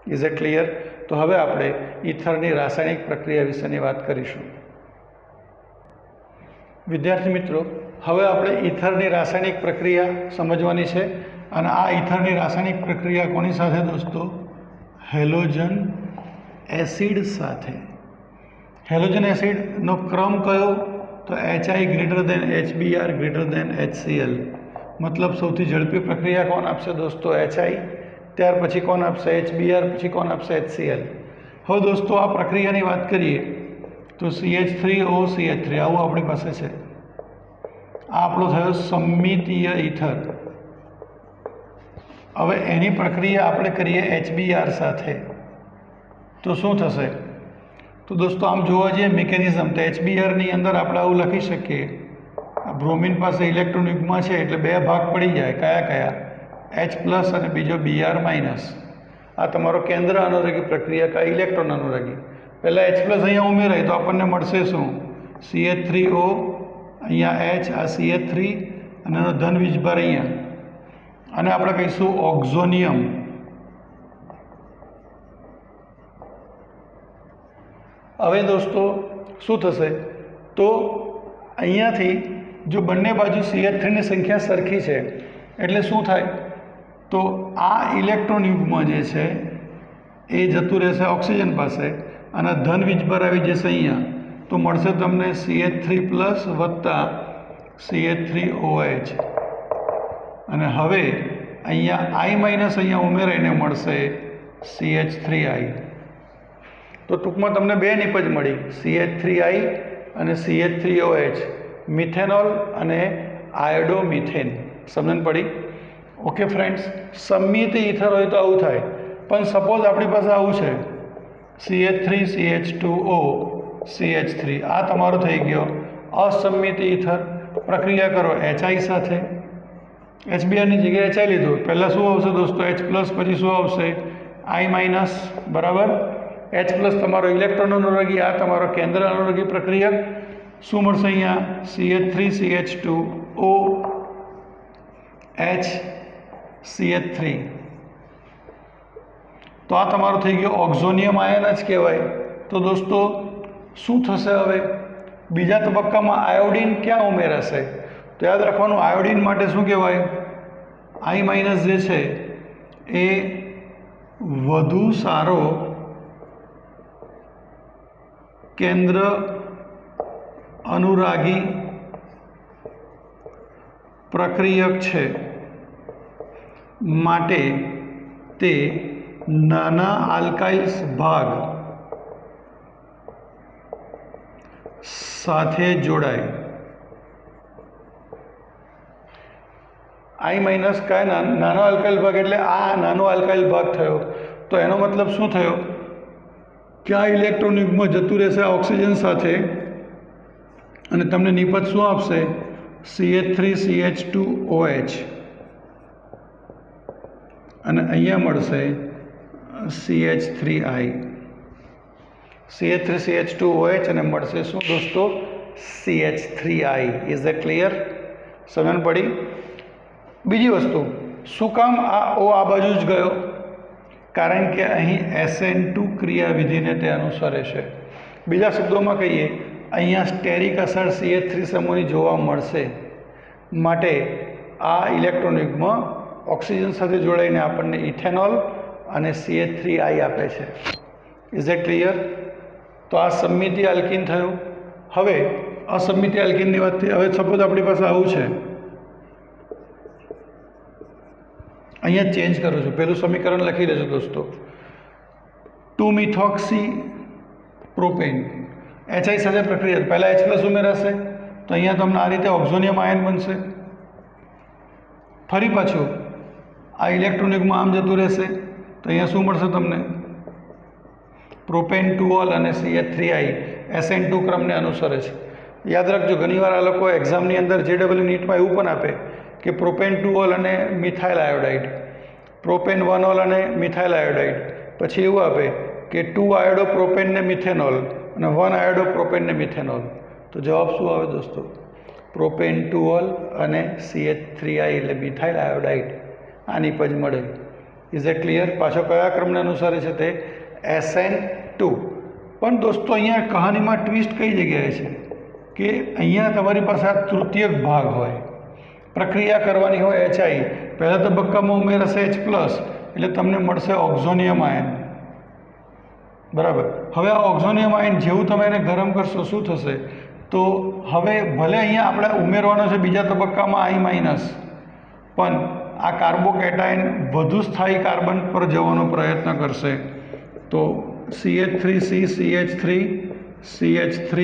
Is it clear? તો હવે આપણે ઈથરની રાસાયણિક પ્રક્રિયા વિશેની વાત કરીશું. વિદ્યાર્થી મિત્રો, હવે આપણે ઈથરની રાસાયણિક પ્રક્રિયા સમજવાની છે. અને આ ઈથરની રાસાયણિક પ્રક્રિયા કોની સાથે દોસ્તો? હેલોજન એસિડ સાથે. હેલોજન એસિડનો ક્રમ કયો? તો HI greater than HBr greater than HCl. મતલબ સૌથી ઝડપી પ્રક્રિયા કોણ આપશે દોસ્તો? HI, ત્યાર પછી કોણ આપશે? HBr, પછી કોણ આપશે? HCl. હવે દોસ્તો આ પ્રક્રિયાની વાત કરીએ તો CH3O CH3 આવું આપણી પાસે છે. આ આપણો થયો સમમિતીય ઈથર. હવે એની પ્રક્રિયા આપણે કરીએ HBr સાથે તો શું થશે? તો દોસ્તો આમ જોવા જઈએ મિકેનિઝમ તો HBrની અંદર આપણે આવું લખી શકીએ, આ બ્રોમિન પાસે ઇલેક્ટ્રોન યુગ્મ છે એટલે બે ભાગ પડી જાય. કયા કયા? H+ અને બીજો Br-. આ તમારો કેન્દ્ર અનુરાગી પ્રક્રિયા કા ઇલેક્ટ્રોન અનુરાગી. પહેલાં H+ અહીંયા ઉમેરાય તો આપણને મળશે શું? CH3O, અહીંયા H, આ CH3 અને એનો ધન વીજભાર અહીંયા, અને આપણે કહીશું ઓક્ઝોનિયમ. હવે દોસ્તો શું થશે? તો અહીંયાથી જો બંને બાજુ CH3ની સંખ્યા સરખી છે એટલે શું થાય? તો આ ઇલેક્ટ્રોન યુગ્મ જે છે એ જતું રહેશે ઓક્સિજન પાસે અને ધન વીજભાર આવી જશે અહીંયા. તો મળશે તમને CH3+ વત્તા CH3OH. અને હવે અહીંયા I- અહીંયા ઉમેરાઈને મળશે CH3I. તો ટૂંકમાં તમને બે નિપજ મળી, CH3I અને CH3OH, મિથેનોલ અને આયોડોમિથેન. સમજણ પડી? ઓકે ફ્રેન્ડ્સ, સમમિત ઈથર હોય તો આવું થાય. પણ સપોઝ આપણી પાસે આવું છે CH3 CH2O CH3, આ તમારો થઈ ગયો અસમમિત ઈથર. પ્રક્રિયા કરો HI સાથે, HBrની જગ્યાએ HI લીધું. પહેલાં શું આવશે દોસ્તો? H+, પછી શું આવશે? I-. બરાબર. H+ તમારો ઇલેક્ટ્રોન અનુરાગી, આ તમારો કેન્દ્ર અનુરાગી પ્રક્રિયા. શું મળશે અહીંયા? CH3 CH2O H CH3. તો આ તમારો થઈ ગયો ઓક્ઝોનિયમ આયન જ કહેવાય. તો દોસ્તો શું થશે હવે? બીજા તબક્કામાં આયોડિન ક્યાં ઉમેરાશે? તો યાદ રાખવાનું, આયોડિન માટે શું કહેવાય? I- જે છે એ વધુ સારો કેન્દ્ર અનુરાગી પ્રક્રિયક છે, માટે તે નાના આલ્કાઇલ્સ ભાગ સાથે જોડાય. I- કાંઈ નાનો આલ્કાઇલ ભાગ એટલે આ નાનો આલ્કાઇલ ભાગ થયો. તો એનો મતલબ શું થયો? કે આ ઇલેક્ટ્રોન યુગ્મ જતું રહેશે ઓક્સિજન સાથે અને તમને નિપજ શું આપશે? CH3 CH2OH અને અહીંયા મળશે CH3I. CH3 CH2OH અને મળશે શું દોસ્તો? CH3I. Is that clear? સમજણ પડી? બીજી વસ્તુ, શું કામ આ O આ બાજુ જ ગયો? કારણ કે અહીં SN2 ક્રિયાવિધિને તે અનુસરે છે. બીજા શબ્દોમાં કહીએ, અહીંયા સ્ટેરિક અસર CH3 સમૂહની જોવા મળશે, માટે આ ઇલેક્ટ્રોન યુગ્મ ઓક્સિજન સાથે જોડાઈને આપણને ઇથેનોલ અને CH3I આપે છે. Is that clear? તો આ સમમિતીય આલ્કીન થયું. હવે અસમમિતીય આલ્કીનની વાત થઈ. હવે સપોઝ આપણી પાસે આવું છે, અહીંયા ચેન્જ કરું છું, પહેલું સમીકરણ લખી લેજો દોસ્તો. 2-મિથોક્સી પ્રોપેન HI સાથે પ્રક્રિયા પહેલાં H+ ઉમેરાશે તો અહીંયા તમને આ રીતે ઓક્ઝોનિયમ આયન બનશે. ફરી પાછું આ ઇલેક્ટ્રોન યુગ્મ આમ જતું રહેશે તો અહીંયા શું મળશે તમને? પ્રોપેન 2 ઓલ અને CH3I SN2 ક્રમને અનુસરે છે. યાદ રાખજો, ઘણીવાર આ લોકો એક્ઝામની અંદર JEE નીટમાં એવું પણ આપે કે પ્રોપેન 2 ઓલ અને મિથાઇલ આયોડાઇડ, પ્રોપેન 1 ઓલ અને મિથાઇલ આયોડાઇડ, પછી એવું આપે કે 2 આયોડો પ્રોપેન ને મિથેનોલ અને 1 આયોડો પ્રોપેન ને મિથેનોલ. તો જવાબ શું આવે દોસ્તો? પ્રોપેન 2 ઓલ અને CH3I એટલે મિથાઇલ આયોડાઇડ આની પજ મળે. Is it clear? પાછો કયા ક્રમને અનુસારે છે તે? SN2. પણ દોસ્તો અહીંયા કહાનીમાં ટ્વિસ્ટ કઈ જગ્યાએ છે કે અહીંયા તમારી પાસે આ તૃતીયક ભાગ હોય, પ્રક્રિયા કરવાની હોય HI, પહેલા તબક્કામાં ઉમેરશે H+, એટલે તમને મળશે ઓક્ઝોનિયમ આયન. બરાબર. હવે આ ઓક્ઝોનિયમ આયન જેવું તમે એને ગરમ કરશો શું થશે? તો હવે ભલે અહીંયા આપણે ઉમેરવાનો છે બીજા તબક્કામાં I-, પણ આ કાર્બોકેટાયન વધુ સ્થાયી કાર્બન પર જવાનો પ્રયત્ન કરશે. તો CH3C CH3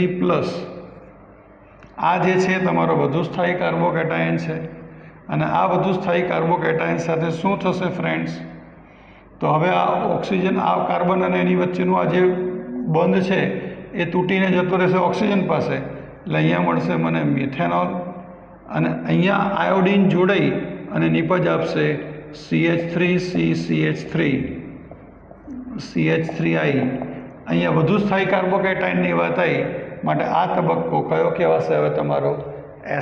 આ જે છે તમારો વધુ સ્થાયી કાર્બોકેટાયન છે અને આ વધુ સ્થાયી કાર્બોકેટાયન સાથે શું થશે ફ્રેન્ડ્સ? તો હવે આ ઓક્સિજન, આ કાર્બન અને એની વચ્ચેનું આ જે બંધ છે એ તૂટીને જતો રહેશે ઓક્સિજન પાસે, એટલે અહીંયા મળશે મને મિથેનોલ અને અહીંયા આયોડિન જોડાઈ અને નિપજ આપશે CH3C CH3I. અહીંયા વધુ સ્થાયી કાર્બોકેટાયનની વાત આવી માટે આ તબક્કો કયો કહેવાશે? હવે તમારો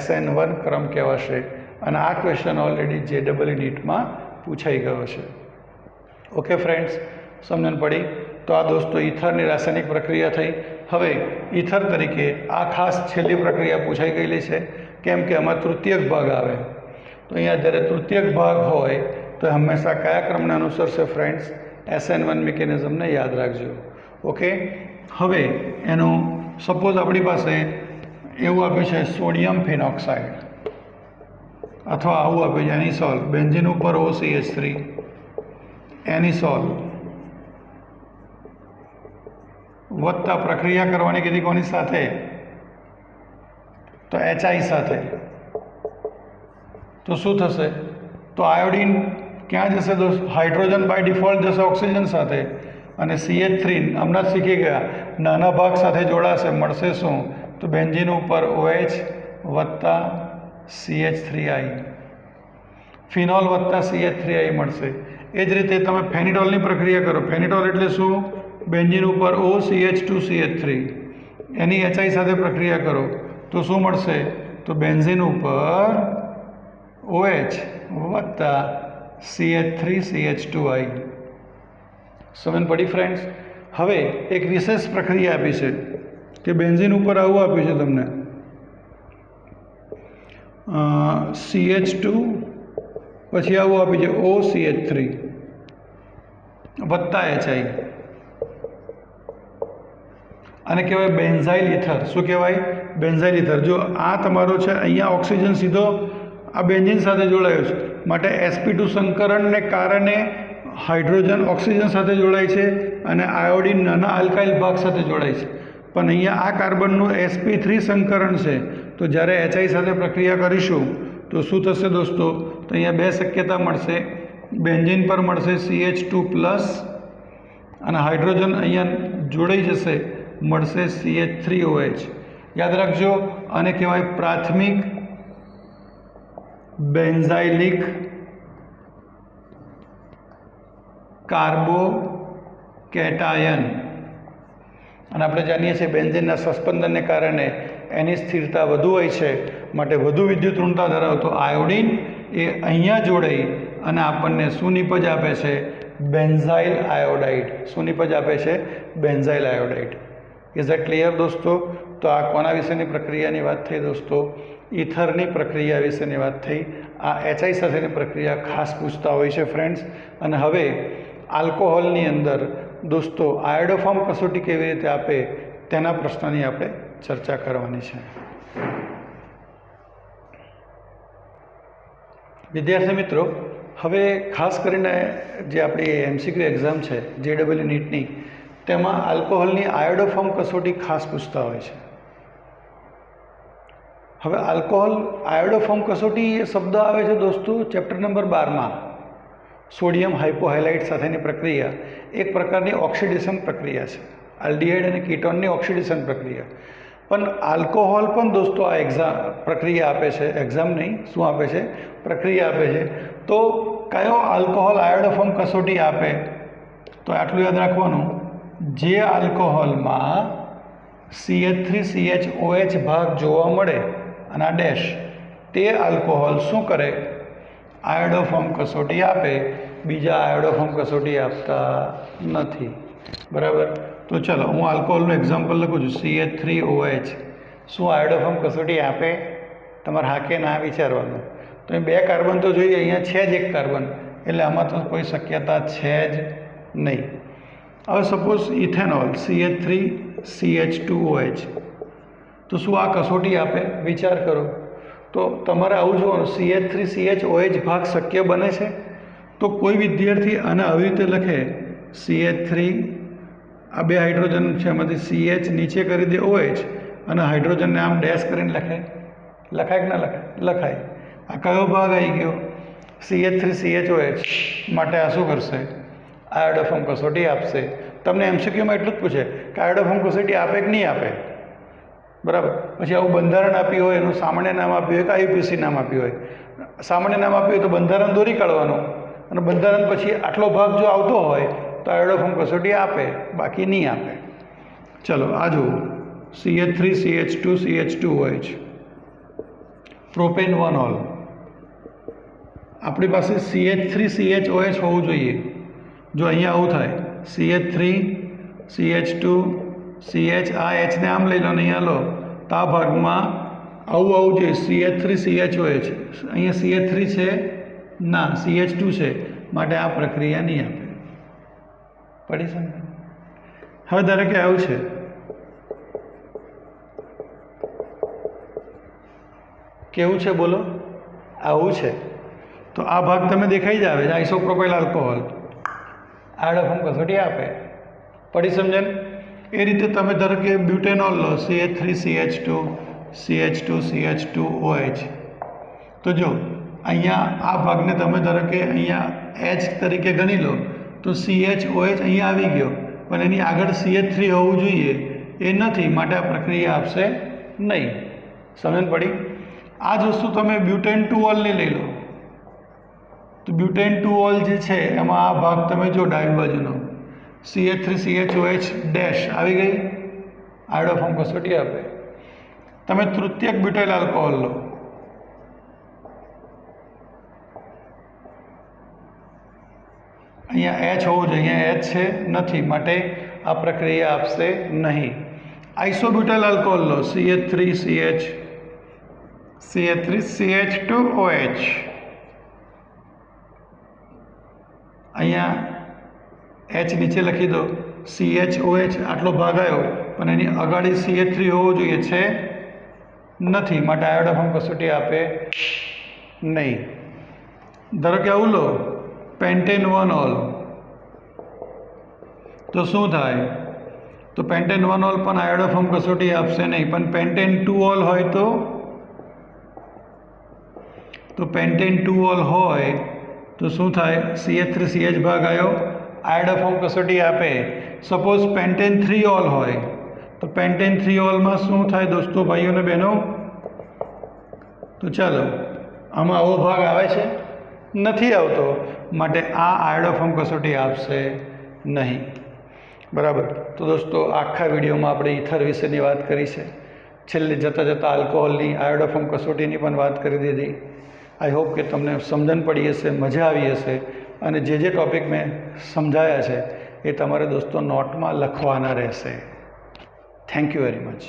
SN1 ક્રમ કહેવાશે. અને આ ક્વેશ્ચન ઓલરેડી JEE નીટમાં પૂછાઈ ગયો છે. ઓકે ફ્રેન્ડ્સ, સમજણ પડી? તો આ દોસ્તો ઈથરની રાસાયણિક પ્રક્રિયા થઈ. હવે ઈથર તરીકે આ ખાસ છેલ્લી પ્રક્રિયા પૂછાઈ ગયેલી છે, કેમ કે આમાં તૃતીયક ભાગ આવે. તો અહીંયા જ્યારે તૃતીયક ભાગ હોય તો હંમેશા કયા ક્રમને અનુસરશે ફ્રેન્ડ્સ? SN1 મિકેનિઝમને યાદ રાખજો. ઓકે. હવે એનું સપોઝ આપણી પાસે એવું આપ્યું છે સોડિયમ ફિનોક્સાઇડ અથવા આવું આપ્યું છે એનિસોલ, બેન્ઝીન ઉપર OCH3, એનિસોલ વત્તા પ્રક્રિયા કરવાની કીધી કોની સાથે? તો HI સાથે. તો શું થશે? તો આયોડિન ક્યાં જશે દોસ્ત? હાઇડ્રોજન બાય ડિફોલ્ટ જશે ઓક્સિજન સાથે અને CH3 હમણાં જ શીખી ગયા નાના ભાગ સાથે જોડાશે, મળશે શું? તો બેન્ઝીન ઉપર OH વત્તા CH3I, ફિનોલ વત્તા CH3I મળશે. એ જ રીતે તમે ફેનિટોલની પ્રક્રિયા કરો. ફેનિટોલ એટલે શું? બેન્ઝીન ઉપર OCH2CH3, એની HI સાથે પ્રક્રિયા કરો તો શું મળશે? તો બેન્ઝીન ઉપર OH વત્તા CH3CH2I. સમજ પડી ફ્રેન્ડ્સ? હવે એક વિશેષ પ્રક્રિયા આપી છે કે બેન્ઝીન ઉપર આવું આપ્યું છે તમને CH2, પછી આવું આપ્યું છે OCH3 વત્તા HI, આને કહેવાય બેન્ઝાઇલ ઇથર. શું કહેવાય? Benzyl ether. જો આ તમારો છે અહીંયા ઓક્સિજન સીધો આ બેન્ઝીન સાથે જોડાયો છે માટે sp2 સંકરણને કારણે હાઇડ્રોજન ઓક્સિજન સાથે જોડાય છે અને આયોડિન નાના આલ્કાઇલ ભાગ સાથે જોડાય છે. પણ અહીંયા આ કાર્બનનું sp3 સંકરણ છે તો જ્યારે HI સાથે પ્રક્રિયા કરીશું તો શું થશે દોસ્તો? તો અહીંયા બે શક્યતા મળશે. બેન્ઝીન પર મળશે CH2+ અને હાઇડ્રોજન અહીંયા જોડાઈ જશે, મળશે CH3OH. યાદ રાખજો, આને કહેવાય પ્રાથમિક બેન્ઝાઇલિક કાર્બોકેટાયન. અને આપણે જાણીએ છીએ બેન્ઝીનના સસ્પેન્શનને કારણે એની સ્થિરતા વધુ હોય છે માટે વધુ વિદ્યુત ઋણતા ધરાવતો આયોડિન એ અહીંયા જોડાઈ અને આપણને શું નિપજ આપે છે? Benzyl iodide. શું નિપજ આપે છે? Benzyl iodide. Is that clear દોસ્તો? તો આ કોના વિશેની પ્રક્રિયાની વાત થઈ દોસ્તો? ઈથરની પ્રક્રિયા વિશેની વાત થઈ. આ HI સાથેની પ્રક્રિયા ખાસ પૂછતા હોય છે ફ્રેન્ડ્સ. અને હવે આલ્કોહોલની અંદર દોસ્તો આયોડોફોર્મ કસોટી કેવી રીતે આપે તેના પ્રશ્નની આપણે ચર્ચા કરવાની છે. વિદ્યાર્થી મિત્રો, હવે ખાસ કરીને જે આપણી MCQ એક્ઝામ છે JEE નીટની, તેમાં આલ્કોહોલની આયોડોફોર્મ કસોટી ખાસ પૂછતા હોય છે. હવે આલ્કોહોલ આયોડોફોર્મ કસોટી એ શબ્દ આવે છે દોસ્તો ચેપ્ટર નંબર 12માં. સોડિયમ હાઇપોહાઇલાઇટ સાથેની પ્રક્રિયા એક પ્રકારની ઓક્સિડેશન પ્રક્રિયા છે. આલ્ડીહાઇડ અને કીટોનની ઓક્સિડેશન પ્રક્રિયા. પણ આલ્કોહોલ પણ દોસ્તો આ પ્રક્રિયા આપે છે. એક્ઝામ નહીં, શું આપે છે? પ્રક્રિયા આપે છે. તો કયો આલ્કોહોલ આયોડોફોર્મ કસોટી આપે? તો આટલું યાદ રાખવાનું, જે આલ્કોહોલમાં CH3CHOH ભાગ જોવા મળે અને આ ડેશ, તે આલ્કોહોલ શું કરે? આયોડોફોર્મ કસોટી આપે. બીજા આયોડોફોર્મ કસોટી આપતા નથી. બરાબર? તો ચલો હું આલ્કોહોલનું એક્ઝામ્પલ લખું છું. CH3OH શું આયોડોફોર્મ કસોટી આપે? તમારે હા કે ના વિચારવાનું. તો એ 2 કાર્બન તો જોઈએ, અહીંયા છે જ 1 કાર્બન, એટલે આમાં તો કોઈ શક્યતા છે જ નહીં. હવે સપોઝ ઇથેનોલ CH3CH2OH, તો શું આ કસોટી આપે? વિચાર કરો. તો તમારે આવું જોવાનું, CH3CHOH ભાગ શક્ય બને છે? તો કોઈ વિદ્યાર્થી આને આવી રીતે લખે, CH3, આ 2 હાઇડ્રોજન છે, એમાંથી CH નીચે કરી દે OH અને હાઇડ્રોજનને આમ ડેશ કરીને લખે. લખાય કે ના લખાય? લખાય. આ કયો ભાગ આવી ગયો? CH3CHOH. માટે આ શું કરશે? આયોડોફોર્મ કસોટી આપશે. તમને MCQમાં એટલું જ પૂછે કે આયોડોફોર્મ કસોટી આપે કે નહીં આપે. બરાબર? પછી આવું બંધારણ આપ્યું હોય, એનું સામાન્ય નામ આપ્યું હોય કે IUPAC નામ આપ્યું હોય. સામાન્ય નામ આપ્યું હોય તો બંધારણ દોરી કાઢવાનું, અને બંધારણ પછી આટલો ભાગ જો આવતો હોય તો આયોડોફોર્મ કસોટી આપે, બાકી નહીં આપે. ચલો આ જુઓ, CH3CH2CH2OH, પ્રોપેનોલ. આપણી પાસે CH3CHOH હોવું જોઈએ. જો અહીંયા આવું થાય, CH3 CH2 CH, આ Hને આમ લઈ લો ને અહીંયા લો, તો આ ભાગમાં આવું જોઈએ, CH3CHOH. અહીંયા CH3 છે ના, CH2 છે, માટે આ પ્રક્રિયા નહીં આપે. પડી સમજ? હવે ધારો કે આવું છે, કેવું છે બોલો? આવું છે. તો આ ભાગ તમે દેખાઈ જ આવે છે, આઇસોપ્રોપાઇલ આલ્કોહોલ. આયોડોફોર્મ કસોટી આપે. પડી સમજણ? એ રીતે તમે ધારો કે બ્યુટેનોલ લો, CH3CH2 CH2CH2OH. તો જો અહીંયા આ ભાગને તમે ધારો કે અહીંયા H તરીકે ગણી લો, તો CHOH અહીંયા આવી ગયો, પણ એની આગળ CH3 હોવું જોઈએ, એ નથી, માટે આ પ્રક્રિયા આપશે નહીં. સમજણ પડી? આ જ વસ્તુ તમે બ્યુટેન 2ઓલને લઈ લો, તો બ્યુટેન 2ઓલ જે છે એમાં આ ભાગ તમે જો ડાબી બાજુનો CH3CHOH ડેશ આવી ગઈ, આયોડોફોર્મ કસોટી આપે. તમે તૃતીયક બ્યુટાઇલ આલ્કોહોલ લો, અહીંયા H હોવું જોઈએ, અહીંયા H છે નથી, માટે આ પ્રક્રિયા આપશે નહીં. આઇસોબ્યુટાઇલ આલ્કોહોલ લો, CH3CH2OH. અહીંયા H નીચે લખી દો, CHOH આટલો ભાગ આવ્યો, પણ એની અગાડી CH3 હોવું જોઈએ, છે નથી, માટે આયોડોફોર્મ કસોટી આપે નહીં. ધારો કે આવું લો, પેન્ટેન 1ઓલ. તો શું થાય? તો પેન્ટેન 1ઓલ પણ આયોડોફોર્મ કસોટી આપશે નહીં. પણ પેન્ટેન 2ઓલ હોય તો પેન્ટેન 2ઓલ હોય તો શું થાય? CH3CH ભાગ આવ્યો, આયોડોફોર્મ કસોટી આપે. સપોઝ પેન્ટેન 3ઓલ હોય તો પેન્ટેન 3ઓલમાં શું થાય દોસ્તો, ભાઈઓ અને બહેનો? તો ચાલો, આમાં આવો ભાગ આવે છે? નથી આવતો, માટે આ આયોડોફોર્મ કસોટી આપશે નહીં. બરાબર? તો દોસ્તો આખા વિડીયોમાં આપણે ઇથર વિશેની વાત કરી છે. છેલ્લે જતાં જતાં આલ્કોહોલની આયોડોફોર્મ કસોટીની પણ વાત કરી દીધી. આઈ હોપ કે તમને સમજણ પડી હશે, મજા આવી હશે, અને જે ટૉપિક મેં સમજાયા છે એ તમારે દોસ્તો નોટમાં લખવાના રહેશે. Thank you very much.